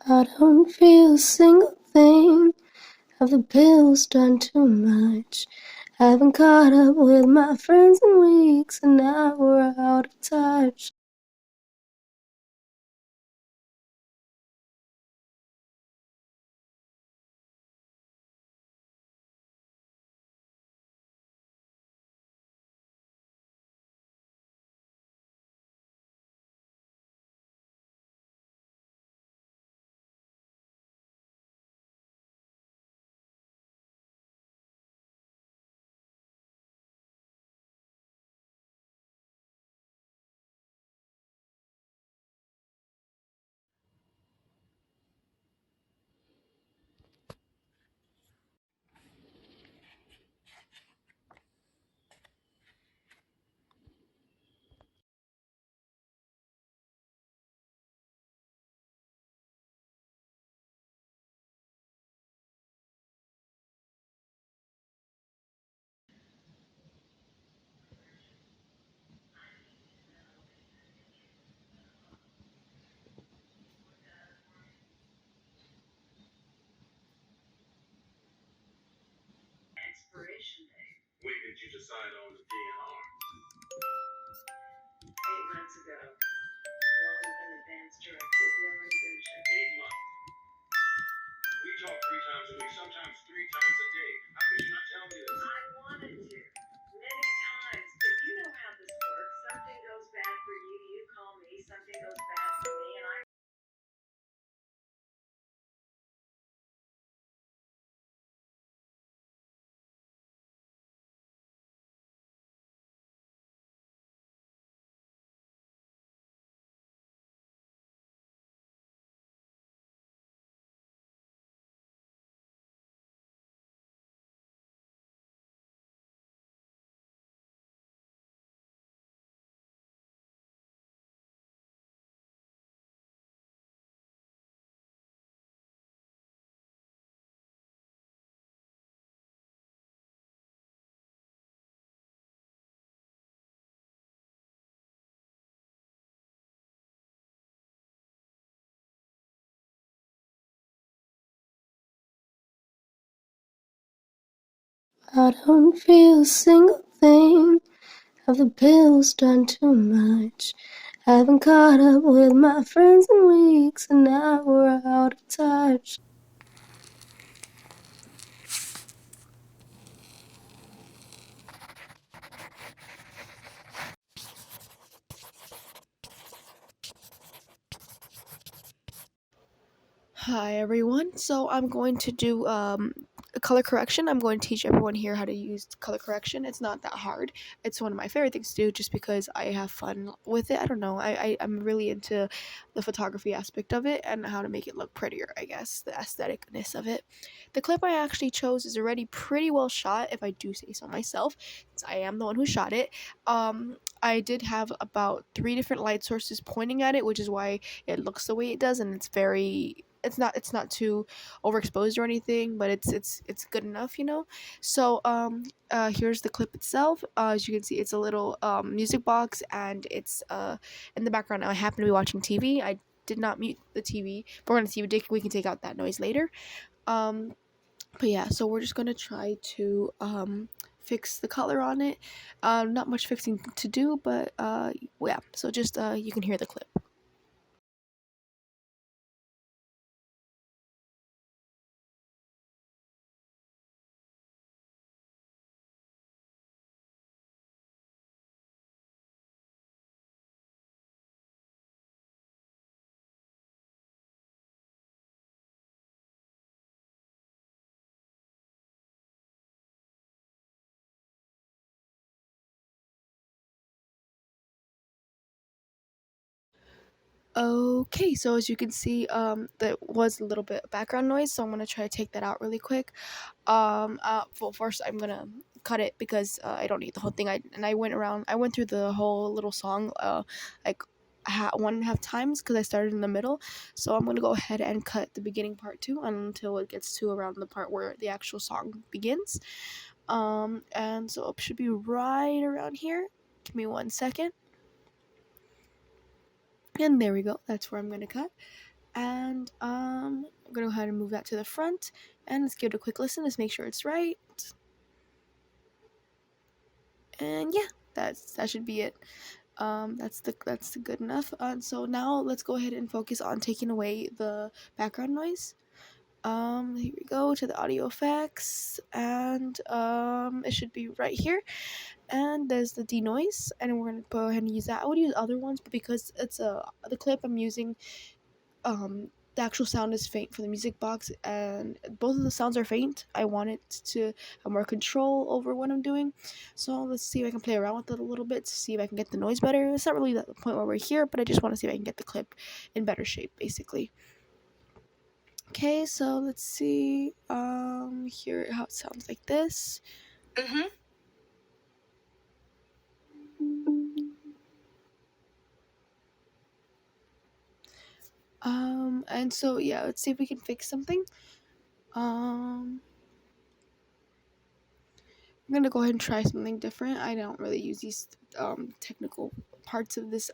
I don't feel a single thing. Have the pills done too much? Haven't caught up with my friends in weeks, and now we're out of touch. Expiration date. When did you decide on the DNR? 8 months ago, along with an advance directive, no intervention. 8 months. We talk 3 times a week, sometimes 3 times a day. How could you not tell me this? I wanted to. Many times, but you know how this works. Something goes bad for you, you call me. Something goes bad for me, and I. I don't feel a single thing. Have the pills done too much? Haven't caught up with my friends in weeks, and now we're out of touch. Hi everyone. So I'm going to do a color correction. I'm going to teach everyone here how to use color correction. It's not that hard. It's one of my favorite things to do just because I have fun with it. I don't know. I'm really into the photography aspect of it and how to make it look prettier, I guess, the aestheticness of it. The clip I actually chose is already pretty well shot, if I do say so myself, since I am the one who shot it. I did have about 3 different light sources pointing at it, which is why it looks the way it does, and it's not too overexposed or anything, but it's good enough, you know. So here's the clip itself. As you can see, it's a little music box, and it's in the background. I happen to be watching TV. I did not mute the TV, but we're gonna see. We can take out that noise later. um but yeah, so we're just gonna try to fix the color on it. Not much fixing to do, but yeah, so just you can hear the clip. Okay, so as you can see, there was a little bit of background noise, so I'm gonna try to take that out really quick. Well, first I'm gonna cut it because I don't need the whole thing. I went through the whole little song, like 1.5 times because I started in the middle. So I'm gonna go ahead and cut the beginning part too until it gets to around the part where the actual song begins. And so it should be right around here. Give me 1 second. And there we go. That's where I'm gonna cut. And gonna go ahead and move that to the front, and let's give it a quick listen. Let's make sure it's right. And yeah, that should be it. That's the good enough. So now let's go ahead and focus on taking away the background noise. Here we go to the audio effects, and it should be right here. And there's the denoise, and we're gonna go ahead and use that. I would use other ones, but because it's the clip I'm using, the actual sound is faint for the music box, and both of the sounds are faint. I want it to have more control over what I'm doing. So let's see if I can play around with it a little bit to see if I can get the noise better. It's not really the point where we're here, but I just want to see if I can get the clip in better shape, basically. Okay, so let's see. Hear how it sounds like this. And so yeah, let's see if we can fix something. I'm gonna go ahead and try something different. I don't really use these technical parts of this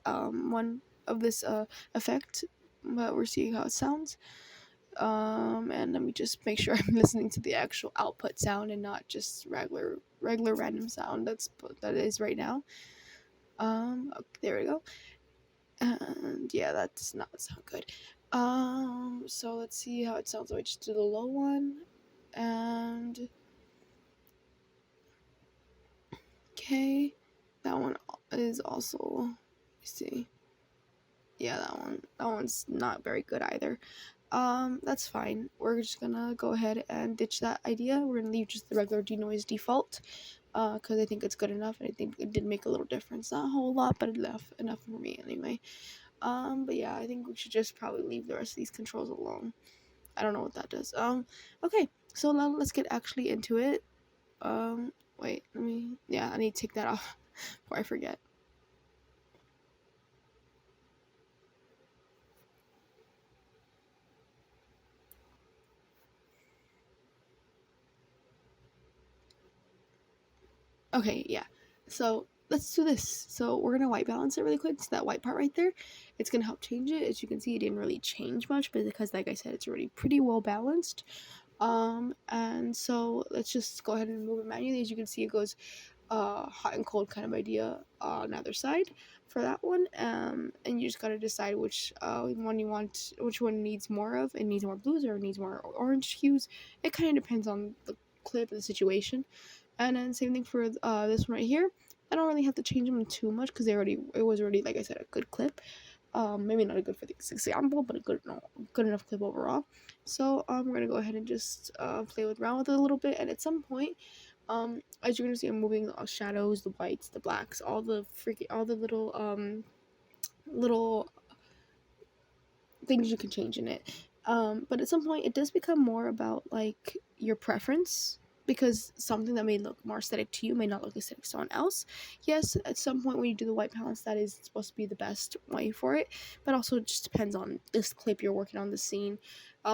effect, but we're seeing how it sounds. And let me just make sure I'm listening to the actual output sound and not just regular random sound that is right now. Okay, there we go. And yeah, that does not sound good. So let's see how it sounds. So I just do the low one, and okay, that one is also, see, yeah, that one's not very good either. That's fine. We're just gonna go ahead and ditch that idea. We're gonna leave just the regular denoise default, because I think it's good enough, and I think it did make a little difference. Not a whole lot, but enough for me anyway. But yeah, I think we should just probably leave the rest of these controls alone. I don't know what that does. Okay, so now let's get actually into it. Wait, I need to take that off before I forget. Okay, yeah. So let's do this. So we're gonna white balance it really quick. So that white part right there, it's gonna help change it. As you can see, it didn't really change much, but because like I said, it's already pretty well balanced. And so let's just go ahead and move it manually. As you can see, it goes hot and cold kind of idea on either side for that one. And you just gotta decide which one you want, which one needs more of. It needs more blues or it needs more orange hues. It kind of depends on the clip and the situation. And then same thing for this one right here. I don't really have to change them too much because it was already, like I said, a good clip. Maybe not a good for this example, but a good enough clip overall. So we're gonna go ahead and just play around with it a little bit, and at some point, as you're gonna see, I'm moving the shadows, the whites, the blacks, all the little things you can change in it. But at some point, it does become more about like your preference, because something that may look more aesthetic to you may not look aesthetic to someone else. Yes, at some point when you do the white balance, that is supposed to be the best way for it, but also it just depends on this clip you're working on, the scene.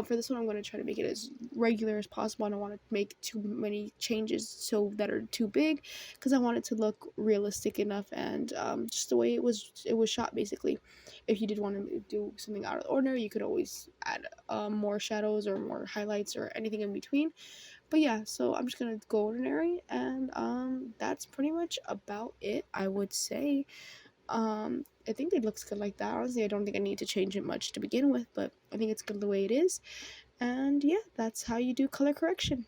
For this one, I'm going to try to make it as regular as possible. I don't want to make too many changes that are too big, because I want it to look realistic enough, and just the way it was shot, basically. If you did want to do something out of the ordinary, you could always add more shadows or more highlights or anything in between. But yeah, so I'm just gonna go ordinary, and that's pretty much about it, I would say. I think it looks good like that. Honestly, I don't think I need to change it much to begin with, but I think it's good the way it is. And yeah, that's how you do color correction.